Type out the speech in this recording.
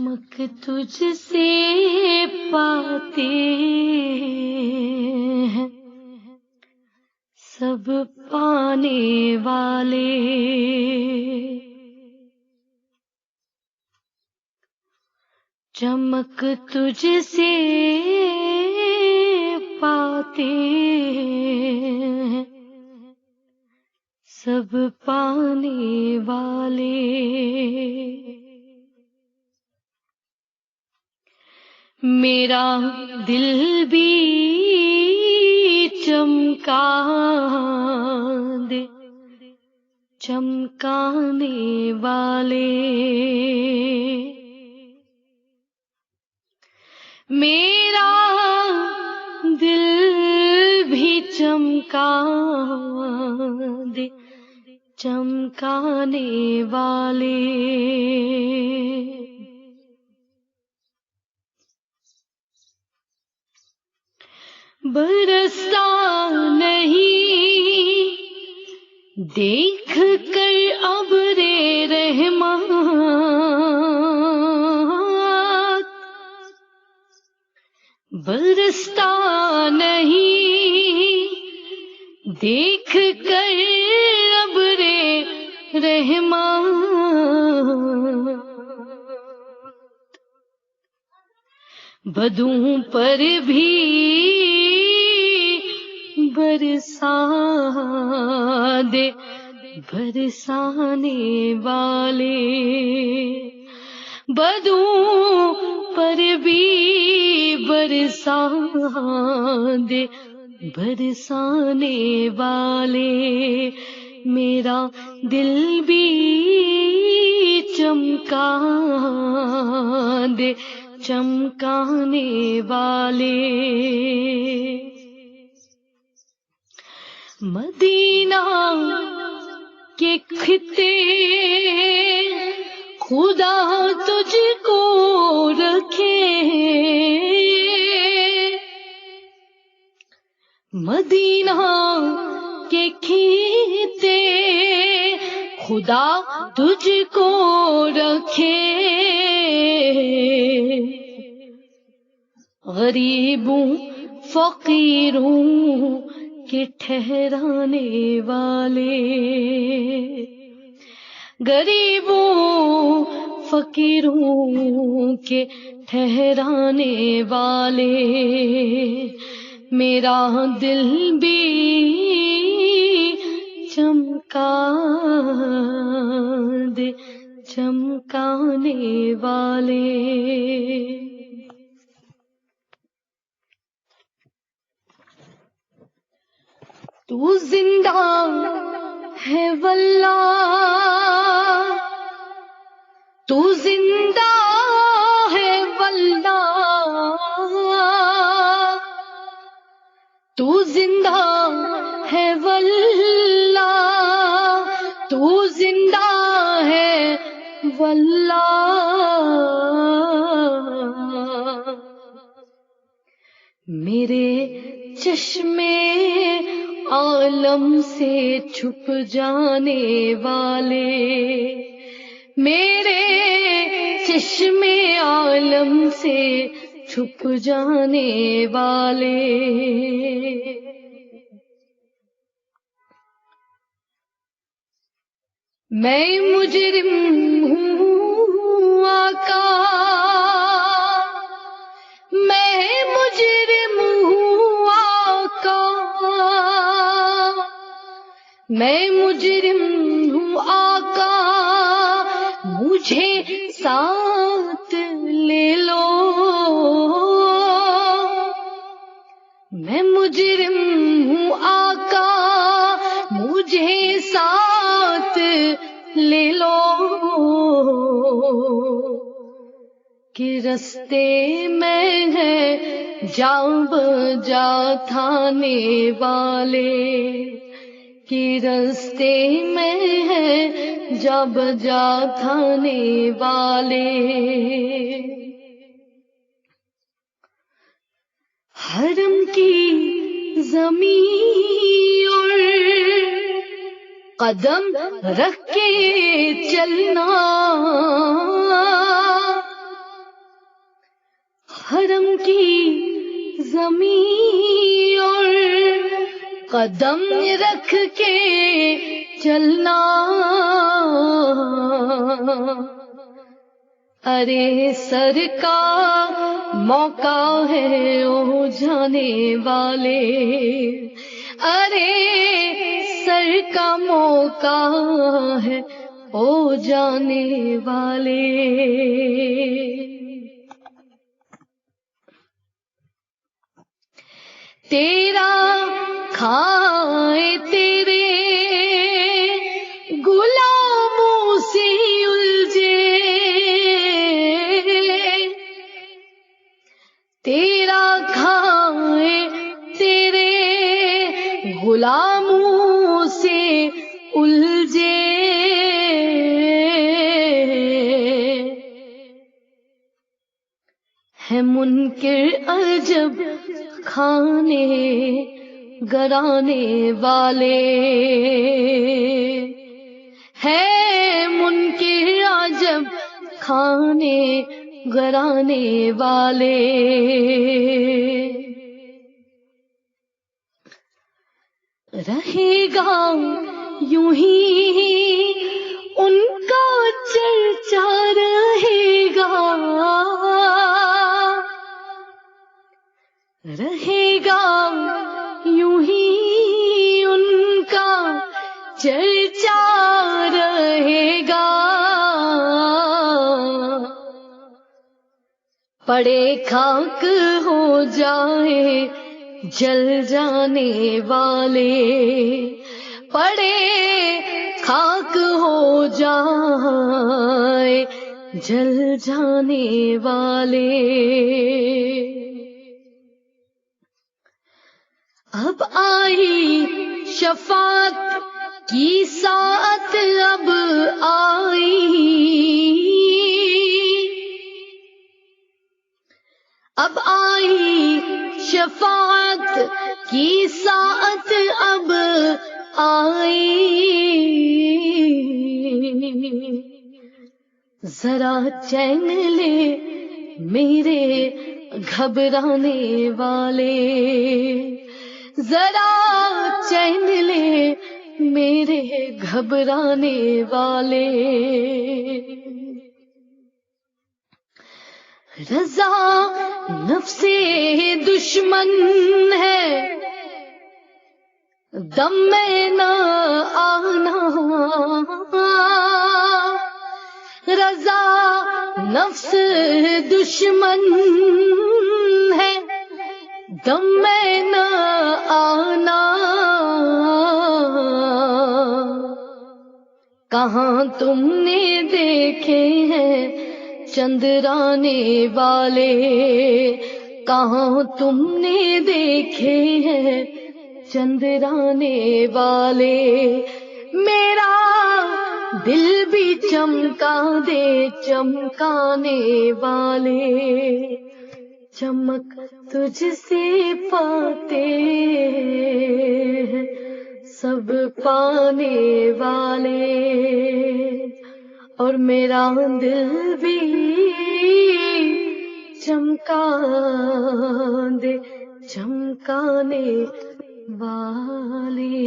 چمک تجھ سے پاتے ہیں سب پانے والے، چمک تجھ سے پاتے ہیں سب پانے والے، میرا دل بھی چمکا دے چمکانے والے، میرا دل بھی چمکا دے چمکانے والے، برستا نہیں دیکھ کر ابر رحمت، برستا نہیں دیکھ کر ابر رحمت، بدوں پر بھی برسا دے برسانے والے، بدوں پر بھی برسا دے برسانے والے، میرا دل بھی چمکا دے چمکانے والے، مدینہ کے خطے خدا تجھ کو رکھے، مدینہ کے خطے خدا تجھ کو رکھے، غریبوں فقیروں کے ٹھہرانے والے، غریبوں فقیروں کے ٹھہرانے والے، میرا دل بھی چمکا دے چمکانے والے، تو زندہ ہے واللہ تو زندہ ہے واللہ تو زندہ ہے واللہ تو زندہ ہے واللہ، میرے چشمے عالم سے چھپ جانے والے، میرے چشمے عالم سے چھپ جانے والے، میں مجرم ہوں آقا میں مجرم ہوں آقا میں مجرم ہوں آقا مجھے ساتھ لے لو، میں مجرم ہوں آقا مجھے ساتھ لے لو، کہ رستے میں ہے جا بجا تھانے والے، کہ رستے میں ہے جا بجا تھانے والے، حرم کی زمین اور قدم رکھ کے چلنا، زمین اور قدم رکھ کے چلنا، ارے سر کا موقع ہے او جانے والے، ارے سر کا موقع ہے او جانے والے۔ تیرا کھائے تیرے غلاموں سے الجھے، تیرا کھائے تیرے غلاموں سے الجھے، ہے منکر عجب کھانے گرانے والے، ہے منکر عجب کھانے گرانے والے۔ رہے گا یوں ہی ان کا چرچا، رہے گا رہے گا یوں ہی ان کا چرچا، رہے گا پڑے خاک ہو جائے جل جانے والے، پڑے خاک ہو جائے جل جانے والے۔ اب آئی شفاعت کی ساعت، اب آئی، اب آئی شفاعت کی ساعت، اب آئی، ذرا چین لے میرے گھبرانے والے، ذرا چین لے میرے گھبرانے والے۔ رضا نفس دشمن ہے دم میں نہ آنا، رضا نفس دشمن ہے دم میں نہ آنا، کہاں تم نے دیکھے ہیں چندرانے والے، کہاں تم نے دیکھے ہیں چندرانے والے۔ میرا دل بھی چمکا دے چمکانے والے، چمک تجھ سے پاتے ہیں سب پانے والے، اور میرا دل بھی چمکا دے چمکانے والے۔